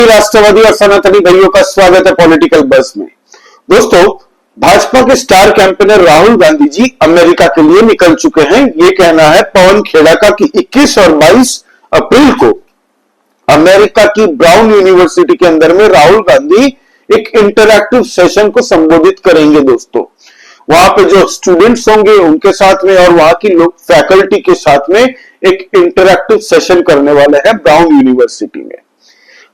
राष्ट्रवादी और सनातनी भाइयों का स्वागत है पॉलिटिकल बस में। दोस्तों, भाजपा के star campaigner Rahul Gandhi ji America के लिए निकल चुके हैं। ये कहना है पवन खेड़ा का कि 21 और 22 अप्रैल को अमेरिका की ब्राउन यूनिवर्सिटी के अंदर में राहुल गांधी एक इंटरैक्टिव सेशन को संबोधित करेंगे। दोस्तों, वहां पे जो स्टूडेंट्स होंगे उनके साथ में और वहां की लोग फैकल्टी के साथ में एक इंटरैक्टिव सेशन करने वाले हैं ब्राउन यूनिवर्सिटी में।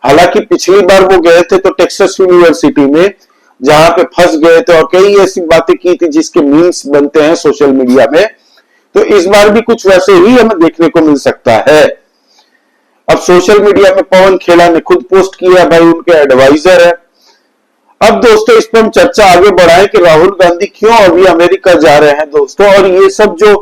हालांकि पिछली बार वो गए थे तो टेक्सास यूनिवर्सिटी में, जहां पे फंस गए थे और कई ऐसी बातें की थी जिसके मीम्स बनते हैं सोशल मीडिया में। तो इस बार भी कुछ वैसे ही हमें देखने को मिल सकता है। अब सोशल मीडिया में पवन खेड़ा ने खुद पोस्ट किया, भाई उनके एडवाइजर है। अब दोस्तों, इस पर हम चर्चा आगे बढ़ाएं कि राहुल गांधी क्यों अभी अमेरिका जा रहे हैं दोस्तों, और ये सब जो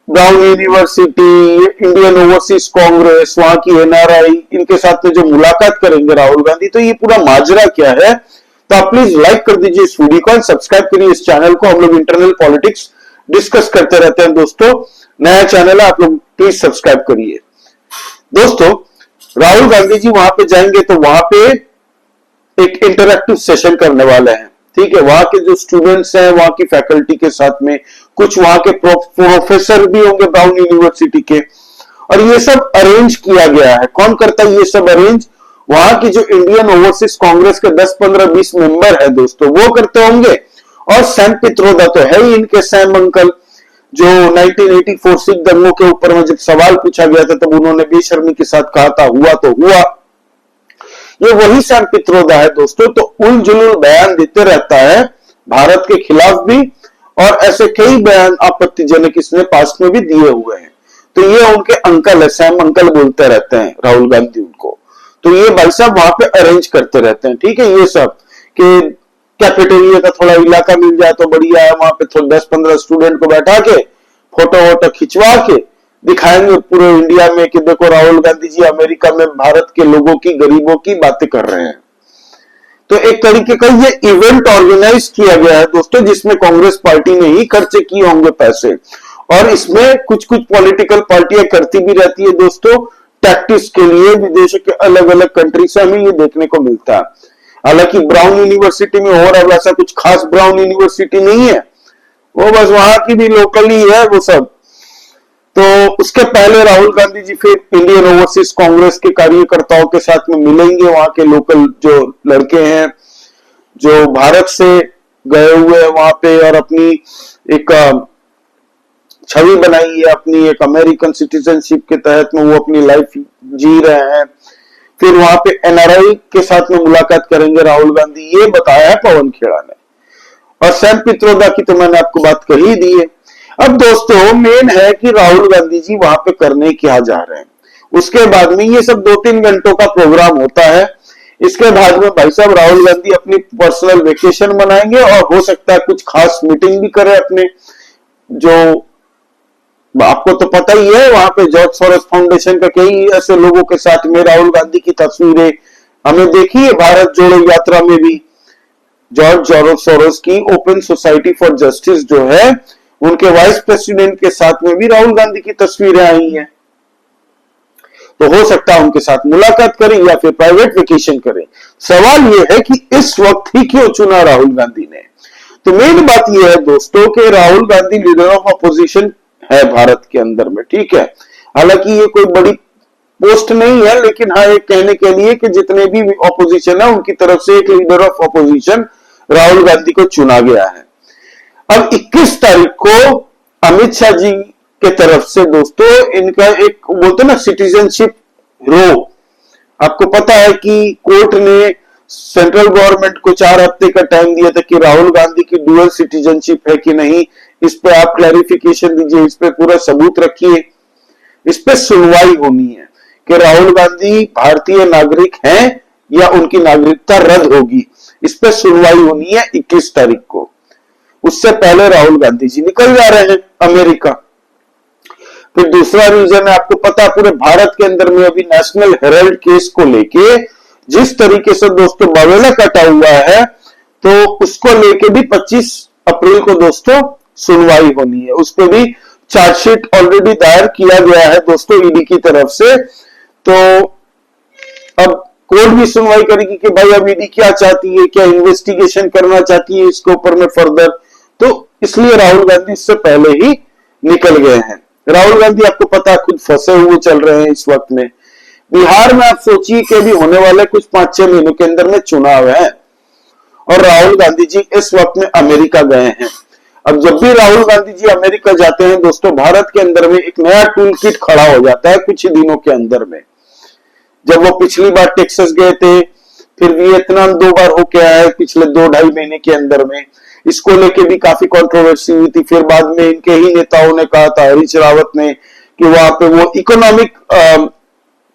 brown university, Indian overseas Congress, वहां की एनआरआई, इनके साथ में जो मुलाकात करेंगे राहुल गांधी, तो ये पूरा माजरा क्या है। तो आप प्लीज लाइक कर दीजिए इस वीडियो को, सब्सक्राइब करिए इस चैनल को। हम लोग इंटरनल पॉलिटिक्स डिस्कस करते रहते हैं दोस्तों। नया चैनल है, आप लोग प्लीज सब्सक्राइब करिए। दोस्तों, राहुल गांधी जी वहां पे जाएंगे तो वहां पे एक इंटरैक्टिव सेशन करने वाले हैं। ठीक है, वहां के जो स्टूडेंट्स हैं, वहां की फैकल्टी के साथ में कुछ वहां के प्रोफेसर भी होंगे ब्राउन यूनिवर्सिटी के, और ये सब अरेंज किया गया है। कौन करता है ये सब अरेंज? वहां की जो इंडियन ओवरसीज कांग्रेस के 10, 15, 20 मेंबर है दोस्तों, वो करते होंगे। और सैम पित्रोदा तो है ही इनके, सैम अंकल, जो 1984 सिख दंगों के ऊपर में जब सवाल पूछा गया था तब उन्होंने बेशर्मी के साथ कहा था हुआ तो हुआ। ये वही सैम पित्रोदा है दोस्तों। तो उलझुल बयान देते रहता है भारत के खिलाफ भी, और ऐसे कई बयान आपत्तिजनक इसने पास्ट में भी दिए हुए हैं। तो ये उनके अंकल है, सैम अंकल बोलते रहते हैं राहुल गांधी उनको। तो ये भाई साहब वहां पे अरेंज करते रहते हैं। ठीक है, ये सब कि कैफेटेरिया का थोड़ा इलाका मिल जाए तो बढ़िया है, वहां पे थोड़ा 10-15 स्टूडेंट को बैठा के फोटो वोटो खिंचवा के दिखाएंगे पूरे इंडिया में कि देखो राहुल गांधी जी अमेरिका में भारत के लोगों की, गरीबों की बातें कर रहे हैं। तो एक तरीके का ये इवेंट ऑर्गेनाइज किया गया है दोस्तों, जिसमें कांग्रेस पार्टी ने ही खर्चे किए होंगे पैसे, और इसमें कुछ कुछ पॉलिटिकल पार्टियां करती भी रहती है दोस्तों टैक्टिक्स के लिए। विदेशों के अलग अलग कंट्री से हमें ये देखने को मिलता है। हालांकि ब्राउन यूनिवर्सिटी में और अब ऐसा कुछ खास ब्राउन यूनिवर्सिटी नहीं है, वो बस वहां की भी लोकल ही है वो सब। तो उसके पहले राहुल गांधी जी फिर इंडियन ओवरसीज कांग्रेस के कार्यकर्ताओं के साथ में मिलेंगे, वहां के लोकल जो लड़के हैं जो भारत से गए हुए हैं वहां पे, और अपनी एक छवि बनाई है, अपनी एक अमेरिकन सिटीजनशिप के तहत में वो अपनी लाइफ जी रहे हैं। फिर वहां पे एनआरआई के साथ में मुलाकात करेंगे राहुल गांधी, ये बताया है पवन खेड़ा ने। और सैम पित्रोदा की तो मैंने आपको बात कही दी है। अब दोस्तों, मेन है कि राहुल गांधी जी वहां पे करने क्या जा रहे हैं। उसके बाद में ये सब 2-3 घंटों का प्रोग्राम होता है। इसके बाद में भाई साहब राहुल गांधी अपनी पर्सनल वेकेशन मनाएंगे, और हो सकता है कुछ खास मीटिंग भी करे अपने, जो आपको तो पता ही है वहां पे जॉर्ज सोरोस फाउंडेशन का कई ऐसे लोगों के साथ में राहुल गांधी की तस्वीरें हमें देखी है भारत जोड़ो यात्रा में भी। जॉर्ज सोरोस की ओपन सोसाइटी फॉर जस्टिस जो है, उनके वाइस प्रेसिडेंट के साथ में भी राहुल गांधी की तस्वीरें आई हैं। तो हो सकता है उनके साथ मुलाकात करें या फिर प्राइवेट वेकेशन करें। सवाल यह है कि इस वक्त ही क्यों चुना राहुल गांधी ने। तो मेन बात यह है दोस्तों कि Rahul Gandhi leader of opposition है भारत के अंदर में। ठीक है, हालांकि ये कोई बड़ी पोस्ट नहीं है, लेकिन हाँ एक कहने के लिए कि जितने भी ऑपोजिशन है उनकी तरफ से एक leader of opposition Rahul Gandhi को चुना गया है। अब 21 तारीख को अमित शाह जी के तरफ से दोस्तों इनका एक बोलते ना सिटीजनशिप रो, आपको पता है कि कोर्ट ने सेंट्रल गवर्नमेंट को 4 हफ्ते का टाइम दिया था कि राहुल गांधी की डुअल सिटीजनशिप है कि नहीं, इस पे आप क्लैरिफिकेशन दीजिए, इस पे पूरा सबूत रखिए। इस पे सुनवाई होनी है कि राहुल गांधी भारतीय नागरिक हैं या उनकी नागरिकता रद्द होगी। इस पे सुनवाई होनी है 21 तारीख को। उससे पहले राहुल गांधी जी निकल जा रहे हैं अमेरिका। फिर दूसरा रीजन है, आपको पता है पूरे भारत के अंदर में अभी नेशनल हेराल्ड केस को लेके जिस तरीके से दोस्तों बवेला कटा हुआ है, तो उसको लेके भी 25 अप्रैल को दोस्तों सुनवाई होनी है। उस पर भी चार्जशीट ऑलरेडी दायर किया गया है दोस्तों ईडी की तरफ से। तो अब कोर्ट भी सुनवाई करेगी कि भाई अब ईडी क्या चाहती है, क्या इन्वेस्टिगेशन करना चाहती है इसके ऊपर में फर्दर। तो इसलिए राहुल गांधी इससे पहले ही निकल गए हैं। राहुल गांधी आपको पता है खुद फंसे हुए चल रहे हैं इस वक्त में। बिहार में आप सोचिए कि अभी होने वाले कुछ 5-6 महीनों के अंदर में चुनाव है और राहुल गांधी जी इस वक्त में अमेरिका गए हैं। अब जब भी राहुल गांधी जी अमेरिका जाते हैं दोस्तों, भारत के अंदर में एक नया टूल किट खड़ा हो जाता है कुछ ही दिनों के अंदर में। जब वो पिछली बार टेक्सास गए थे, फिर वियतनाम 2 बार होके आए पिछले 2-2.5 महीने के अंदर में, इसको लेके भी काफी कंट्रोवर्सी हुई थी। फिर बाद में इनके ही नेताओं ने कहा था, हरीश रावत ने, कि वहां पे वो इकोनॉमिक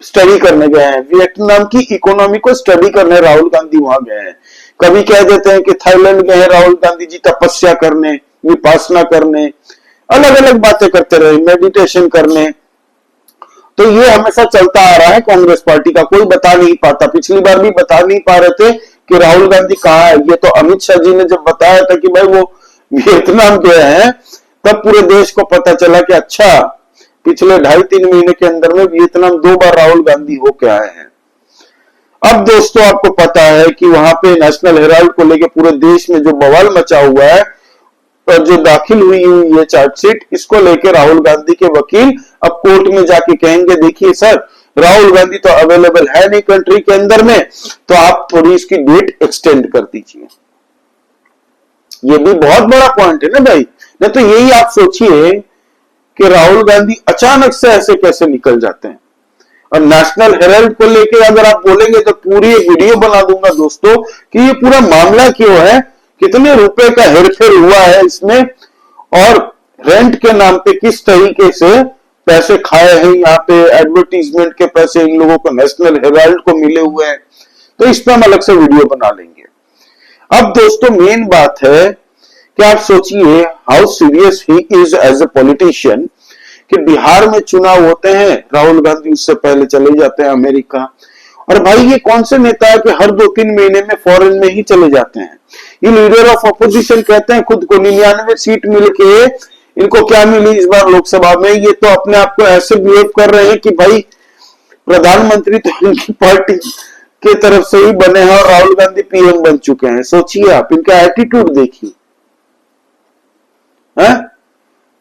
स्टडी करने गए हैं, वियतनाम की इकोनॉमी को स्टडी करने राहुल गांधी वहां गए हैं। कभी कह देते हैं कि थाईलैंड गए हैं राहुल गांधी जी तपस्या करने, विपासना करने, अलग अलग बातें करते रहे, मेडिटेशन करने। तो ये हमेशा चलता आ रहा है कांग्रेस पार्टी का, कोई बता नहीं पाता। पिछली बार भी बता नहीं पा रहे थे कि राहुल गांधी कहाँ है। ये तो अमित शाह जी ने जब बताया था कि भाई वो वियतनाम गए हैं, तब पूरे देश को पता चला कि अच्छा, पिछले 2.5-3 महीने के अंदर में वियतनाम 2 बार राहुल गांधी होके आए हैं। अब दोस्तों आपको पता है कि वहां पे नेशनल हेराल्ड को लेके पूरे देश में जो बवाल मचा हुआ है और जो दाखिल हुई ये चार्जशीट, इसको लेके राहुल गांधी के वकील अब कोर्ट में जाके कहेंगे, देखिए सर, राहुल गांधी तो अवेलेबल है नहीं कंट्री के अंदर में, तो आप थोड़ी इसकी डेट एक्सटेंड कर दीजिए। ये भी बहुत बड़ा पॉइंट है ना भाई। नहीं तो यही आप सोचिए कि राहुल गांधी अचानक से ऐसे कैसे निकल जाते हैं। और नेशनल हेराल्ड को लेके अगर आप बोलेंगे तो पूरी एक वीडियो बना दूंगा दोस्तों कि ये पूरा मामला क्यों है, कितने रुपए का हेरफेर हुआ है इसमें, और रेंट के नाम पे किस तरीके से पैसे खाए हैं, यहाँ पे एडवर्टीजमेंट के पैसे इन लोगों को नेशनल हेराल्ड को मिले हुए हैं। तो इस पर हम अलग से वीडियो बना लेंगे। अब दोस्तों मेन बात है कि आप सोचिए how serious he is as a politician कि बिहार में चुनाव होते हैं, राहुल गांधी उससे पहले चले जाते हैं अमेरिका। और भाई ये कौन से नेता है कि हर 2-3 महीने में फॉरेन में ही चले जाते हैं। ये लीडर ऑफ अपोजिशन कहते हैं खुद को 99 सीट मिल के इनको क्या मिली इस बार लोकसभा में। ये तो अपने आप को ऐसे बिहेव कर रहे हैं कि भाई प्रधानमंत्री तो इनकी पार्टी के तरफ से ही बने हैं और राहुल गांधी पीएम बन चुके हैं। सोचिए आप, इनका एटीट्यूड देखिए।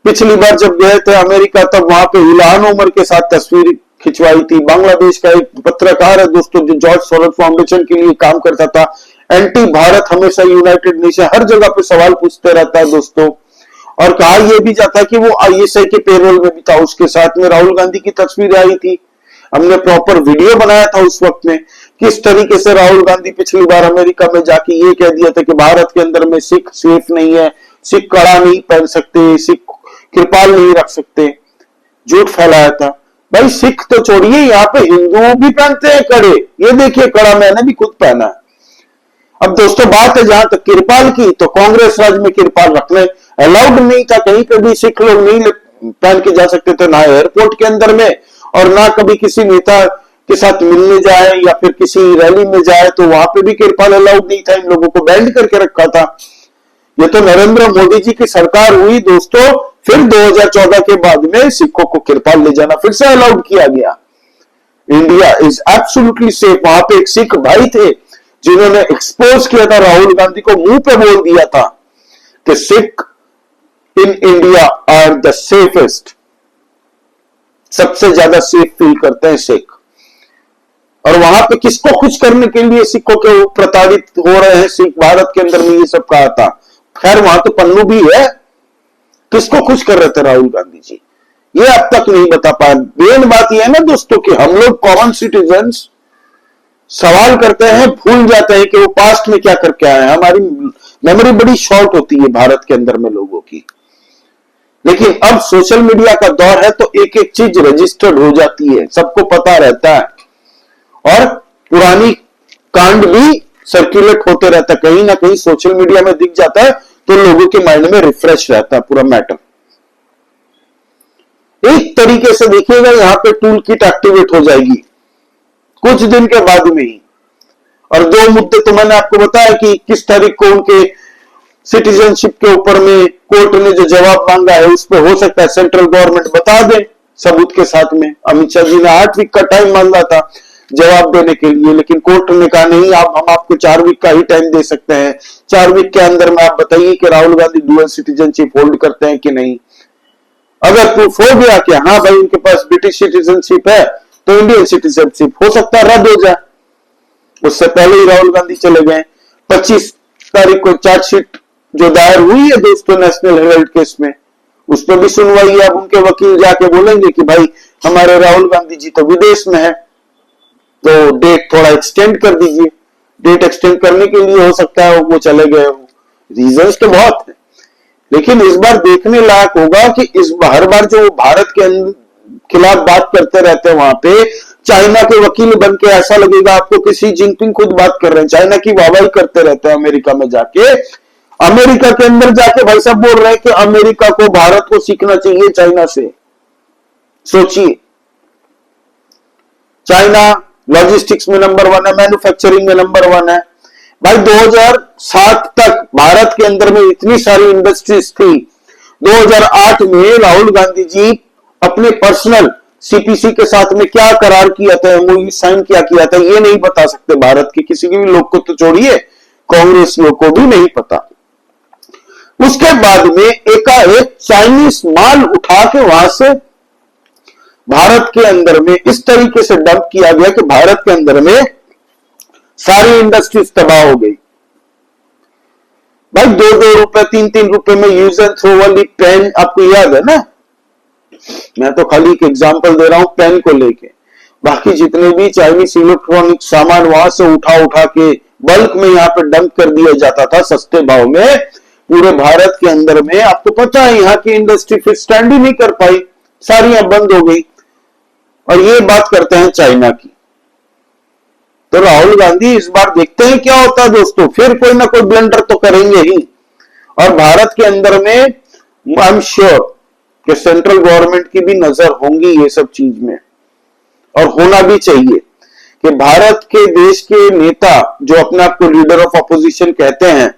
पिछली बार जब गए थे अमेरिका, तब वहां पे इल्हान उमर के साथ तस्वीर खिंचवाई थी। बांग्लादेश का एक पत्रकार है दोस्तों जो जॉर्ज सोरोस फाउंडेशन के लिए काम करता था, एंटी भारत, हमेशा यूनाइटेड नेशन हर जगह पे सवाल पूछते रहता है दोस्तों। और कहा यह भी जाता है कि वो आईएसआई के पेरोल में भी था, उसके साथ में राहुल गांधी की तस्वीर आई थी। हमने प्रॉपर वीडियो बनाया था उस वक्त में, किस तरीके से राहुल गांधी पिछली बार अमेरिका में जाके ये कह दिया था कि भारत के अंदर में सिख सेफ नहीं है, सिख कड़ा नहीं पहन सकते, सिख कृपाल नहीं रख सकते, झूठ फैलाया था। भाई सिख तो छोड़िए, यहाँ पे हिंदुओं भी पहनते हैं कड़े। ये देखिए कड़ा मैंने भी खुद पहना है। अब दोस्तों बात है जहां तक कृपाल की, तो कांग्रेस राज में कृपाल रखना अलाउड नहीं था। कहीं पर भी सिख लोग नहीं पहन के जा सकते थे, ना एयरपोर्ट के अंदर में, और ना कभी किसी नेता के साथ मिलने जाए या फिर किसी रैली में जाए तो वहां पे भी कृपाल अलाउड नहीं था। इन लोगों को बैंड करके रखा था। ये तो नरेंद्र मोदी जी की सरकार हुई दोस्तों, फिर 2014 के बाद में सिखों को कृपाल ले जाना फिर से अलाउड किया गया। India is absolutely safe. वहां पे एक सिख भाई थे जिन्होंने एक्सपोज किया था राहुल गांधी को, मुंह पे बोल दिया था कि Sikh in India are the safest, सबसे ज्यादा सेफ फील करते हैं सिख। और वहां पे किसको खुश करने के लिए सिखों के प्रताड़ित हो रहे हैं सिख, भारत के अंदर में ये सब कहा था। खैर वहां तो पन्नू भी है, किसको खुश कर रहे थे राहुल गांधी जी, ये अब तक नहीं बता पाए। मेन बात यह है ना दोस्तों कि हम लोग कॉमन सिटीजन्स सवाल करते हैं, भूल जाते हैं कि वो पास्ट में क्या करके आए हैं। हमारी मेमोरी बड़ी शॉर्ट होती है भारत के अंदर में लोगों की। लेकिन अब सोशल मीडिया का दौर है तो एक एक चीज रजिस्टर्ड हो जाती है, सबको पता रहता है, और पुरानी कांड भी सर्कुलेट होते रहता है, कहीं ना कहीं सोशल मीडिया में दिख जाता है, तो लोगों के माइंड में रिफ्रेश रहता है पूरा मैटर। एक तरीके से देखिएगा यहां पे टूल किट एक्टिवेट हो जाएगी कुछ दिन के बाद में ही। और 2 मुद्दे तो मैंने आपको बताया कि किस तारीख को उनके सिटीजनशिप के ऊपर में कोर्ट ने जो जवाब मांगा है उस पर हो सकता है सेंट्रल गवर्नमेंट बता दे सबूत के साथ में। अमित शाह जी ने 8 वीक का टाइम मांगा था, जवाब देने के लिए, लेकिन कोर्ट ने कहा नहीं, हम आपको 4 वीक का ही टाइम दे सकते हैं। 4 वीक के अंदर में आप बताइए कि Rahul Gandhi dual citizenship hold करते हैं कि नहीं। अगर प्रूफ हो गया कि हाँ भाई उनके पास ब्रिटिश सिटीजनशिप है, तो इंडियन सिटीजनशिप हो सकता है रद्द हो जाए। उससे पहले ही राहुल गांधी चले गए। 25 तारीख को चार्जशीट जो दायर हुई है दोस्तों नेशनल हेराल्ड केस में, उस पर भी सुनवाई है। अब उनके वकील जाके बोलेंगे कि भाई हमारे राहुल गांधी जी तो विदेश में है, तो डेट थोड़ा एक्सटेंड कर दीजिए। डेट एक्सटेंड करने के लिए हो सकता है वो चले गए हो, रीजंस तो बहुत है। लेकिन इस बार देखने लायक होगा कि इस हर बार जो भारत के खिलाफ बात करते रहते हैं, वहां पे चाइना के वकील बन के ऐसा लगेगा आपको कि शी जिनपिंग खुद बात कर रहे हैं। चाइना की वाहवाही करते रहते हैं अमेरिका में जाके, अमेरिका के अंदर जाके भाई साहब बोल रहे हैं कि अमेरिका को भारत को सीखना चाहिए चाइना से। सोचिए, चाइना लॉजिस्टिक्स में नंबर 1 है, मैन्युफैक्चरिंग में नंबर 1 है। भाई 2007 तक भारत के अंदर में इतनी सारी इंडस्ट्रीज थी। 2008 में राहुल गांधी जी अपने पर्सनल सीपीसी के साथ में क्या करार किया था, एमओयू साइन क्या किया था, ये नहीं बता सकते भारत के किसी भी लोग को, तो छोड़िए कांग्रेस लोग को भी नहीं पता। उसके बाद में एकाएक चाइनीज माल उठा के वहां से भारत के अंदर में इस तरीके से डंप किया गया कि भारत के अंदर में सारी इंडस्ट्रीज तबाह हो गई। भाई 2-2 रुपए 3-3 रुपए में यूज एंड थ्रो वाली पेन आपको याद है ना। मैं तो खाली एक एग्जांपल दे रहा हूं पेन को लेके, बाकी जितने भी चाइनीज इलेक्ट्रॉनिक सामान वहां से उठा के बल्क में यहां पे डंप कर दिया जाता था सस्ते भाव में पूरे भारत के अंदर में। आपको पता है यहाँ की इंडस्ट्री फिर स्टैंड ही नहीं कर पाई, सारी बंद हो गई। और ये बात करते हैं चाइना की। तो राहुल गांधी इस बार देखते हैं क्या होता है दोस्तों, फिर कोई ना कोई ब्लंडर तो करेंगे ही। और भारत के अंदर में आई एम श्योर कि सेंट्रल गवर्नमेंट की भी नजर होंगी ये सब चीज में, और होना भी चाहिए कि भारत के देश के नेता जो अपने आप को लीडर ऑफ अपोजिशन कहते हैं,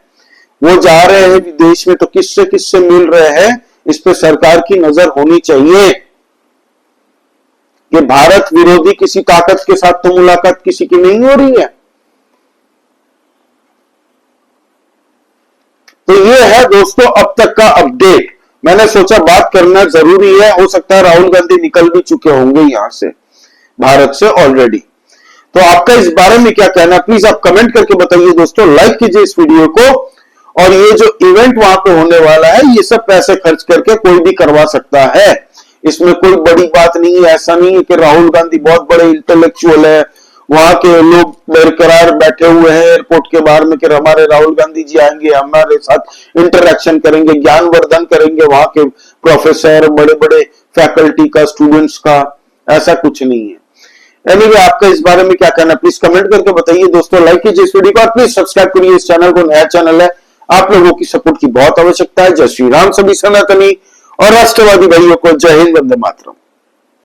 वो जा रहे हैं विदेश में, तो किससे मिल रहे हैं, इस पे सरकार की नजर होनी चाहिए कि भारत विरोधी किसी ताकत के साथ तो मुलाकात किसी की नहीं हो रही है। तो ये है दोस्तों अब तक का अपडेट। मैंने सोचा बात करना जरूरी है, हो सकता है राहुल गांधी निकल भी चुके होंगे यहां से, भारत से ऑलरेडी। तो आपका इस बारे में क्या कहना है प्लीज आप कमेंट करके बताइए दोस्तों। लाइक कीजिए इस वीडियो को, और ये जो इवेंट वहां पे होने वाला है ये सब पैसे खर्च करके कोई भी करवा सकता है, इसमें कोई बड़ी बात नहीं है। ऐसा नहीं है कि राहुल गांधी बहुत बड़े इंटेलेक्चुअल है, वहां के लोग बरकरार बैठे हुए हैं एयरपोर्ट के बाहर में कि हमारे राहुल गांधी जी आएंगे, हमारे साथ इंटरेक्शन करेंगे, ज्ञानवर्धन करेंगे, वहां के प्रोफेसर, बड़े बड़े फैकल्टी का, स्टूडेंट्स का, ऐसा कुछ नहीं है। एनीवे आपका इस बारे में क्या कहना प्लीज कमेंट करके बताइए दोस्तों। लाइक कीजिए इस वीडियो को, प्लीज सब्सक्राइब करिए इस चैनल को, नया चैनल है, आप लोगों की सपोर्ट की बहुत आवश्यकता है। जय श्री राम सभी सनातनी और राष्ट्रवादी भाइयों को जय हिंद, वंदे मातरम।